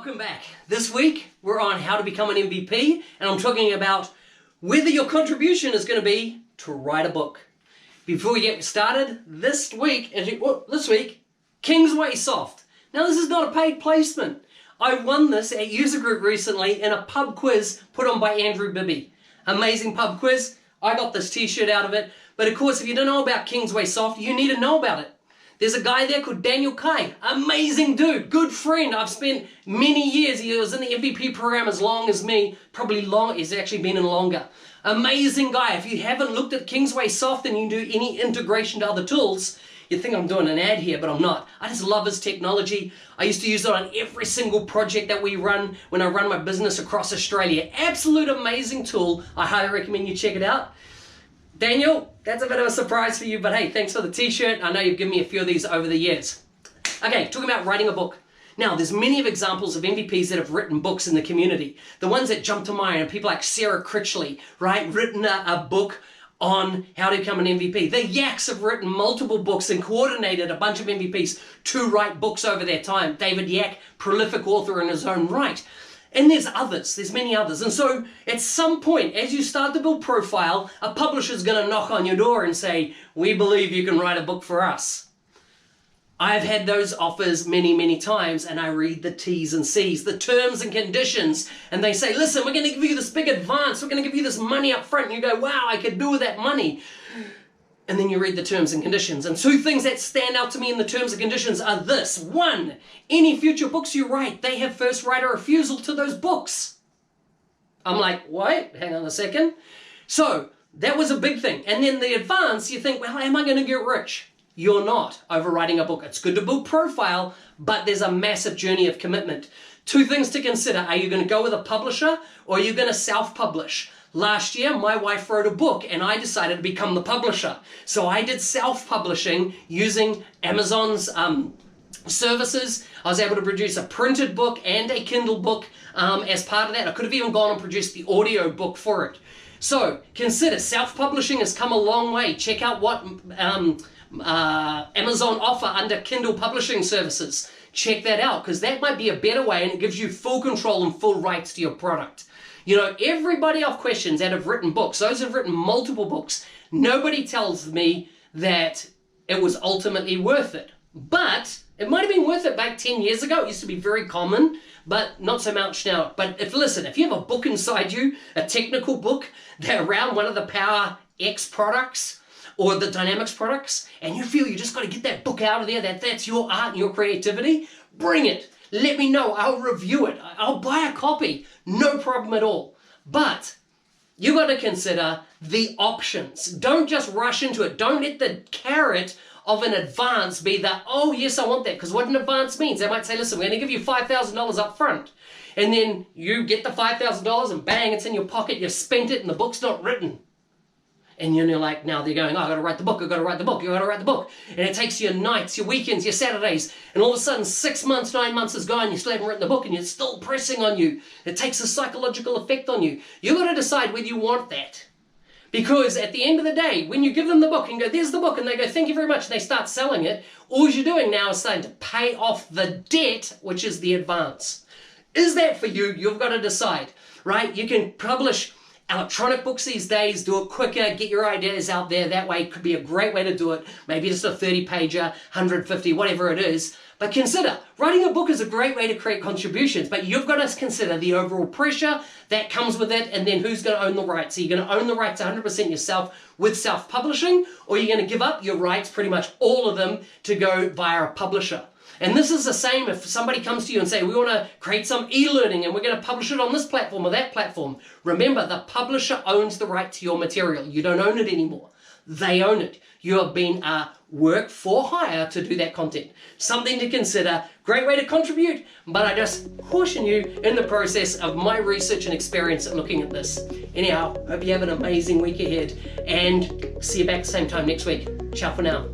Welcome back. This week we're on how to become an MVP, and I'm talking about whether your contribution is going to be to write a book. Before we get started, this week, Kingsway Soft. Now this is not a paid placement. I won this at User Group recently in a pub quiz put on by Bibby. Amazing pub quiz. I got this t-shirt out of it. But of course, if you don't know about Kingsway Soft, you need to know about it. There's a guy there called Daniel Kai, amazing dude, good friend. I've spent many years, he was in the MVP program as long as me, probably long, he's actually been in longer. Amazing guy. If you haven't looked at Kingsway Soft and you do any integration to other tools, you'd think I'm doing an ad here, but I'm not. I just love his technology. I used to use it on every single project that we run when I run my business across Australia. Absolute amazing tool. I highly recommend you check it out. Daniel, that's a bit of a surprise for you, but hey, thanks for the t-shirt. I know you've given me a few of these over the years. Okay, talking about writing a book. Now, there's many of examples of MVPs that have written books in the community. The ones that jump to mind are people like Sarah Critchley, right? Written a book on how to become an MVP. The Yacks have written multiple books and coordinated a bunch of MVPs to write books over their time. David Yack, prolific author in his own right. And there's others, there's many others. And so at some point, as you start to build profile, a publisher's going to knock on your door and say, we believe you can write a book for us. I've had those offers many, many times, and I read the T's and C's, the terms and conditions, and they say, listen, we're going to give you this big advance, we're going to give you this money up front, and you go, wow, I could do with that money. And then you read the terms and conditions. And two things that stand out to me in the terms and conditions are this. One, any future books you write, they have first right of refusal to those books. I'm like, wait, hang on a second. So that was a big thing. And then the advance, you think, well, am I going to get rich? You're not over writing a book. It's good to build profile, but there's a massive journey of commitment. Two things to consider. Are you going to go with a publisher or are you going to self-publish? Last year, my wife wrote a book and I decided to become the publisher. So I did self-publishing using Amazon's services. I was able to produce a printed book and a Kindle book as part of that. I could have even gone and produced the audio book for it. So consider self-publishing has come a long way. Check out what Amazon offer under Kindle publishing services. Check that out because that might be a better way and it gives you full control and full rights to your product. You know, everybody I've questioned that have written books, those who have written multiple books, nobody tells me that it was ultimately worth it. But it might have been worth it back 10 years ago. It used to be very common, but not so much now. But listen, if you have a book inside you, a technical book that around one of the Power X products or the Dynamics products, and you feel you just got to get that book out of there, that's your art and your creativity, bring it. Let me know. I'll review it. I'll buy a copy. No problem at all. But you got to consider the options. Don't just rush into it. Don't let the carrot of an advance be that, oh, yes, I want that. Because what an advance means, they might say, listen, we're going to give you $5,000 up front. And then you get the $5,000 and bang, it's in your pocket. You've spent it and the book's not written. And you're like, now they're going, oh, I've got to write the book, I've got to write the book, you've got to write the book. And it takes your nights, your weekends, your Saturdays. And all of a sudden, 6 months, 9 months is gone, you still haven't written the book and it's still pressing on you. It takes a psychological effect on you. You've got to decide whether you want that. Because at the end of the day, when you give them the book and go, there's the book, and they go, thank you very much, and they start selling it, all you're doing now is starting to pay off the debt, which is the advance. Is that for you? You've got to decide, right? You can publish electronic books these days, do it quicker, get your ideas out there. That way it could be a great way to do it. Maybe just a 30-pager, 150, whatever it is. But consider, writing a book is a great way to create contributions, but you've got to consider the overall pressure that comes with it, and then who's going to own the rights. Are you going to own the rights 100% yourself with self-publishing, or are you going to give up your rights, pretty much all of them, to go via a publisher? And this is the same if somebody comes to you and say, we want to create some e-learning and we're going to publish it on this platform or that platform. Remember, the publisher owns the right to your material. You don't own it anymore. They own it. You have been work for hire to do that content. Something to consider. Great way to contribute. But I just caution you in the process of my research and experience at looking at this. Anyhow, hope you have an amazing week ahead and see you back same time next week. Ciao for now.